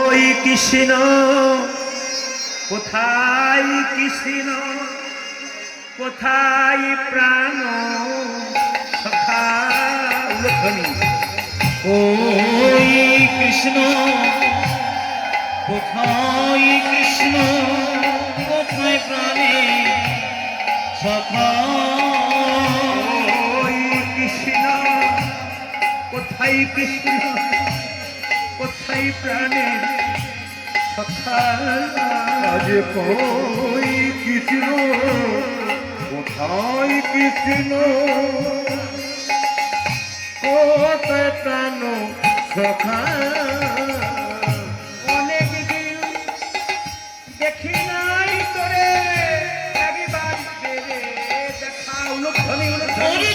কই কৃষ্ণ কোথায় কৃষ্ণ কোথায় প্রাণ সখা উল্লেখনী কই কৃষ্ণ কোথায় কৃষ্ণ কোথায় প্রাণে সখা কই কৃষ্ণ কোথায় কৃষ্ণ কোথায় প্রাণে সখা আজ কই কৃষ্ণ কোথায় কৃষ্ণ কোথায় প্রাণ সখা অনেক দিন দেখি নাই তোরে একবার ফিরে দেখা উল্লেখনী উল্লেখনী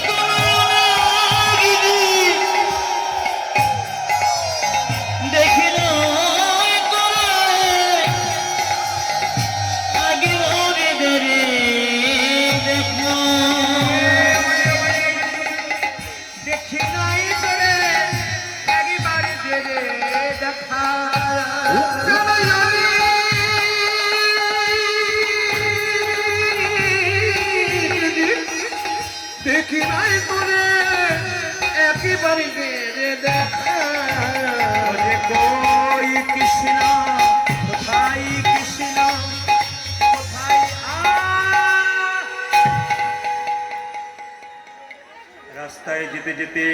দেখি নাই তোরে একবার ফিরে দেখা দেখি নাই তোরে একেবারে বেড়ে দেখা ওরে কই কৃষ্ণ কোথায় কৃষ্ণ কোথায় রাস্তায় যেতে যেতে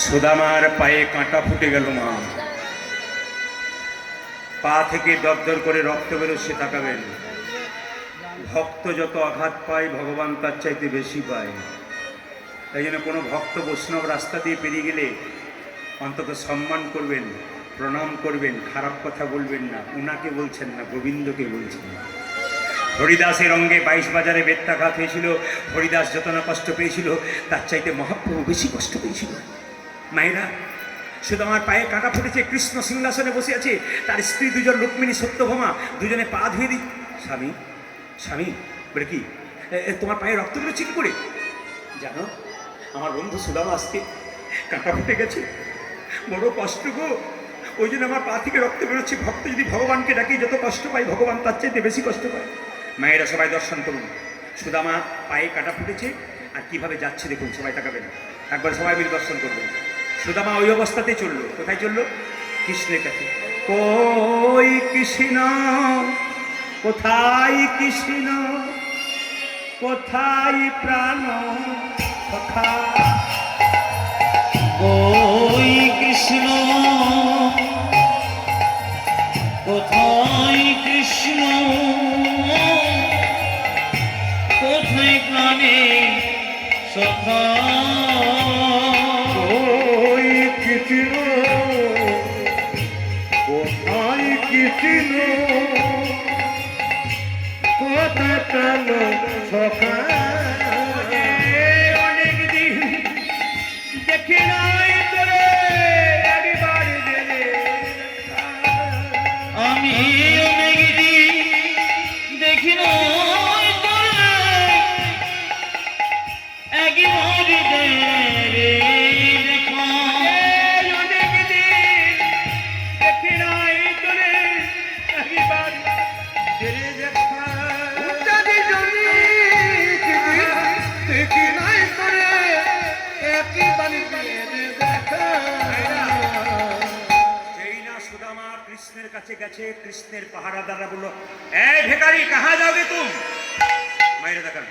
সুদামার পায়ে কাঁটা ফুটে গেল মা পা থেকে দরদর করে রক্ত বেরোচ্ছে তাকাবেন ভক্ত যত আঘাত পায় ভগবান তার চাইতে বেশি পায় তাই জন্য কোনো ভক্ত বৈষ্ণব রাস্তা দিয়ে পেরিয়ে গেলে অন্তত সম্মান করবেন প্রণাম করবেন খারাপ কথা বলবেন না উনাকে বলছেন না গোবিন্দকে বলছেন হরিদাসের অঙ্গে 22 বাজারে বেত্যাঘাত হয়েছিল হরিদাস যত না কষ্ট পেয়েছিল তার চাইতে মহাপ্রভু বেশি কষ্ট পেয়েছিল মায়েরা শুধু আমার পায়ে কাঁটা ফুটেছে কৃষ্ণ সিংহাসনে বসে আছে তার স্ত্রী দুজন রুক্মিণী সত্যভামা দুজনে পা ধুয়ে দিই স্বামী স্বামী বলে কি তোমার পায়ে রক্ত বেরোচ্ছে কি করে জানো আমার বন্ধু সুদামা আজকে কাঁটা ফুটে গেছে বড় কষ্ট গো ওই জন্য আমার পা থেকে রক্ত বেরোচ্ছে ভক্ত যদি ভগবানকে ডাকি যত কষ্ট পায় ভগবান তার চাইতে বেশি কষ্ট পায় মায়েরা সবাই দর্শন করুন সুদামা পায়ে কাঁটা ফুটেছে আর কিভাবে যাচ্ছে দেখুন সবাই তাকাবেন একবার সবাই মিলে দর্শন করবেন সুদামা ওই অবস্থাতেই চললো কোথায় চললো কৃষ্ণের কাছে কই কৃষ্ণ কোথায় কৃষ্ণ কোথায় প্রাণ সখা কই কৃষ্ণ কোথায় কৃষ্ণ কোথায় প্রাণে সখা কই কৃষ্ণ কোথায় কৃষ্ণ কোথায় প্রাণ সখা অনেক দিন দেখি নাই তোরে একবার গেলে আমি অনেক দিন দেখি নাই তোরে একবার রে দেখা অনেক দিন দেখি নাই তোরে একবার গেলে দেখা উত্তাদি জনি দেখি নাই করে একেবারে বেড়ে দেখা যেই না সুদামা কৃষ্ণের কাছে গেছে কৃষ্ণের পাহারাদাররা বললো এই ভিখারি কাহা যাওগে তুম মায়েরা দেখান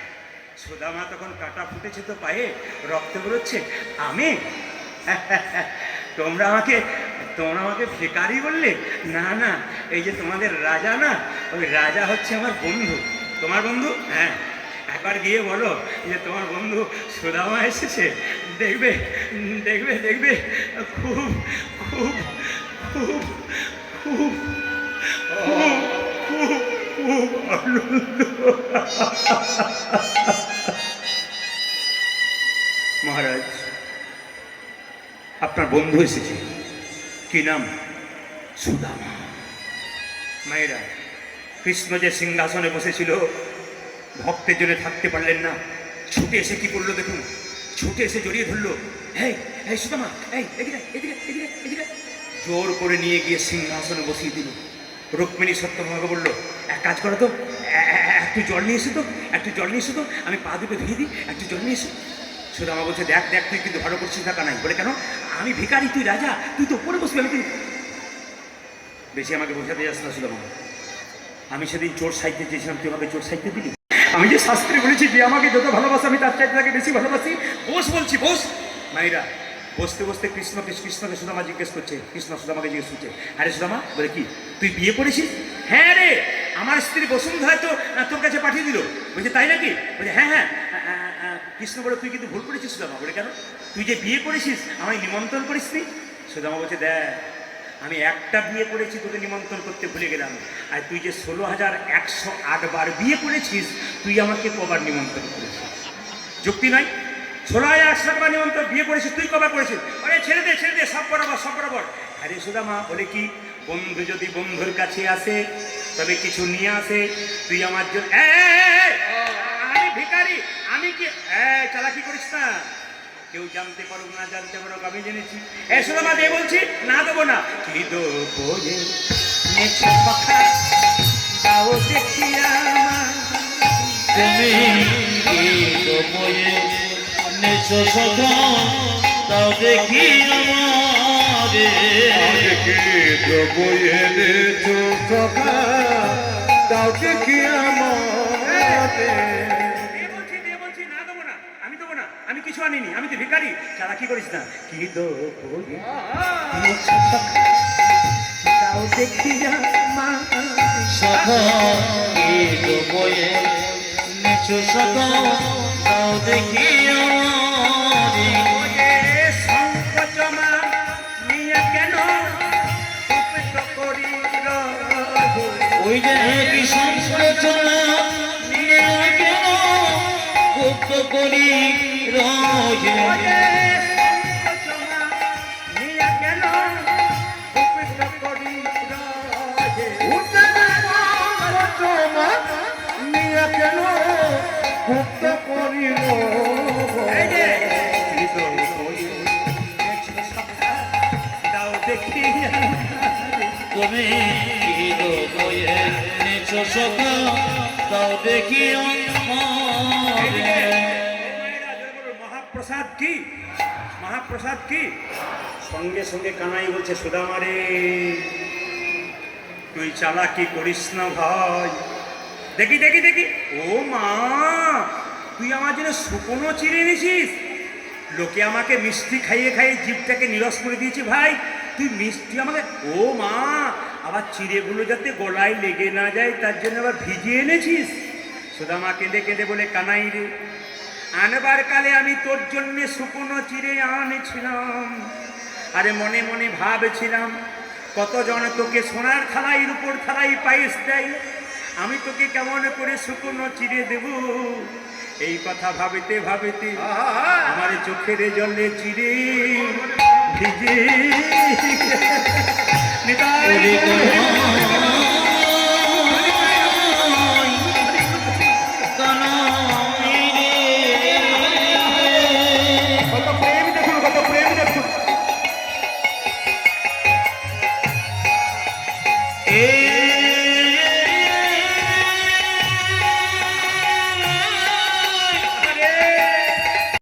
সুদামা তখন কাটা ফুটেছে তো পায়ে রক্ত বেরোচ্ছে আমি তোমরা আমাকে ভিখারি বললে না না এই যে তোমাদের রাজা না ওই রাজা হচ্ছে আমার বন্ধু তোমার বন্ধু হ্যাঁ একবার গিয়ে বলো যে তোমার বন্ধু সুদামা এসেছে দেখবে দেখবে দেখবে খুব খুব খুব খুব খুব খুব খুব আনন্দ মহারাজ আপনার বন্ধু এসেছে কি নাম সুদামা মায়েরা কৃষ্ণ যে সিংহাসনে বসেছিল ভক্তের জন্য থাকতে পারলেন না ছুটে এসে কি করলো দেখুন ছুটে এসে জড়িয়ে ধরলো এই এই সুদামা এই এদিকে এদিকে এদিকে এদিকে জোর করে নিয়ে গিয়ে সিংহাসনে বসিয়ে দিল। রুক্মিণী সত্যভামাকে বলল, এক কাজ করো তো, একটু জল নিয়ে এসো তো, একটু জল নিয়ে এসো তো, আমি পা দুটো ধুয়ে দিই, একটু জল নিয়ে এসো। সুদামা বলছে, দেখ দেখ, তুই কিন্তু ভালো করছিস না কানাই। বলে, কেন? আমি ভিখারি, তুই রাজা, তুই তো উপরে বসবি, আমি কিন্তু বেশি আমাকে বোঝাতে যাস না সুদামা। আমি সেদিন চোর সাহিত্যে চেয়েছিলাম, তুই আমাকে চোর সাহিত্যে দিলি। আমি যে শাস্ত্রে বলেছি যে আমাকে যত ভালোবাসা আমি তার চাইতে তাকে বেশি ভালোবাসি। বস বলছি, বস। মায়েরা বসতে বসতে কৃষ্ণকে সুদামা জিজ্ঞেস করছে, কৃষ্ণ সুদামাকে জিজ্ঞেস করছে, আরে সুদামা, বলে কি তুই বিয়ে করেছিস? হ্যাঁ রে, আমার স্ত্রী বসুন্ধরা তো তোর কাছে পাঠিয়ে দিল। বলছে, তাই নাকি? বলছে, হ্যাঁ হ্যাঁ। কৃষ্ণ বলে, তুই কিন্তু ভুল করেছিস সুদামা। বলে, কেন? তুই যে বিয়ে করেছিস আমায় নিমন্ত্রণ করিসনি। সুদামা বলছে, দেখ, আমি একটা বিয়ে করেছি, তোকে নিমন্ত্রণ করতে ভুলে গেলাম। আর তুই যে 16,108 বার বিয়ে করেছিস, তুই আমাকে কবার নিমন্ত্রণ করেছিস? যুক্তি নয়। 16,108 বার নিমন্ত্রণ বিয়ে করেছিস, তুই কবার করেছিস? আরে ছেড়ে দে, ছেড়ে দে, সব বরাবর, সব বরাবর। আরে সুদামা, বলে কি, বন্ধু যদি বন্ধুর কাছে আসে তবে কিছু নিয়ে আসে। তুই আমার জন্য, আমি ভিখারি, আমি কি চালাকি করিস না। কেউ জানতে পারুক না জানতে পারুক, আমি জেনেছি। সুদামা দে বলছি, না দেবো না। কি দেবো রে নেছো পাখা, দাও দেখিয়া তুমি কি বয়ে নেছো সখা, তাও দেখি আমারে। তাও দেখি আমারে। আমি দেবো না, আমি কিছু আনিনি, আমি তো ভিখারি, চালাকি করিস না। কি দেবো রে নেছো পাখা, দাও দেখিয়া সখা কি বয়ে নেছো সখা, তাও দেখি আমারে। সংকোচমা নিয়ে কেন উপেক্ষ করি রহে? ওই যে কি সংকোচনা নিয়ে কেন গুপ্ত করি রহে। সংকোচমা নিয়ে কেন উপেক্ষ করি রহে? নিয়ে কেন গুপ্ত করিল? এই যে, দাও দেখিয়া তুমি কি বয়ে নেছো সখা, তাও দেখি আমারে। মহাপ্রসাদ কি, মহাপ্রসাদ কি? সঙ্গে সঙ্গে কানাই বলছে, সুদামারে তুই চালাকি করিস না ভাই। দেখি দেখি দেখি, ও মা, তুই আমার জন্য শুকনো চিড়ে এনেছিস। লোকে আমাকে মিষ্টি খাইয়ে খাইয়ে জিভটাকে নিরস করে দিয়েছি ভাই, তুই মিষ্টি আমাকে, ও মা, আবার চিড়েগুলো যাতে গলায় লেগে না যায় তার জন্য আবার ভিজিয়ে এনেছিস। সুদামা কেঁদে কেঁদে বলে, কানাই রে, আনবার কালে আমি তোর জন্যে শুকনো চিড়ে আনেছিলাম। আরে মনে মনে ভাবছিলাম, কতজন তোকে সোনার থালাই রূপোর থালাই পায়েস দেয়, আমি তোকে কেমন করে শুকনো চিড়ে দেব। এই কথা ভাবিতে ভাবিতে আমার চোখের জলে চিড়ে ভিজে। নিতাই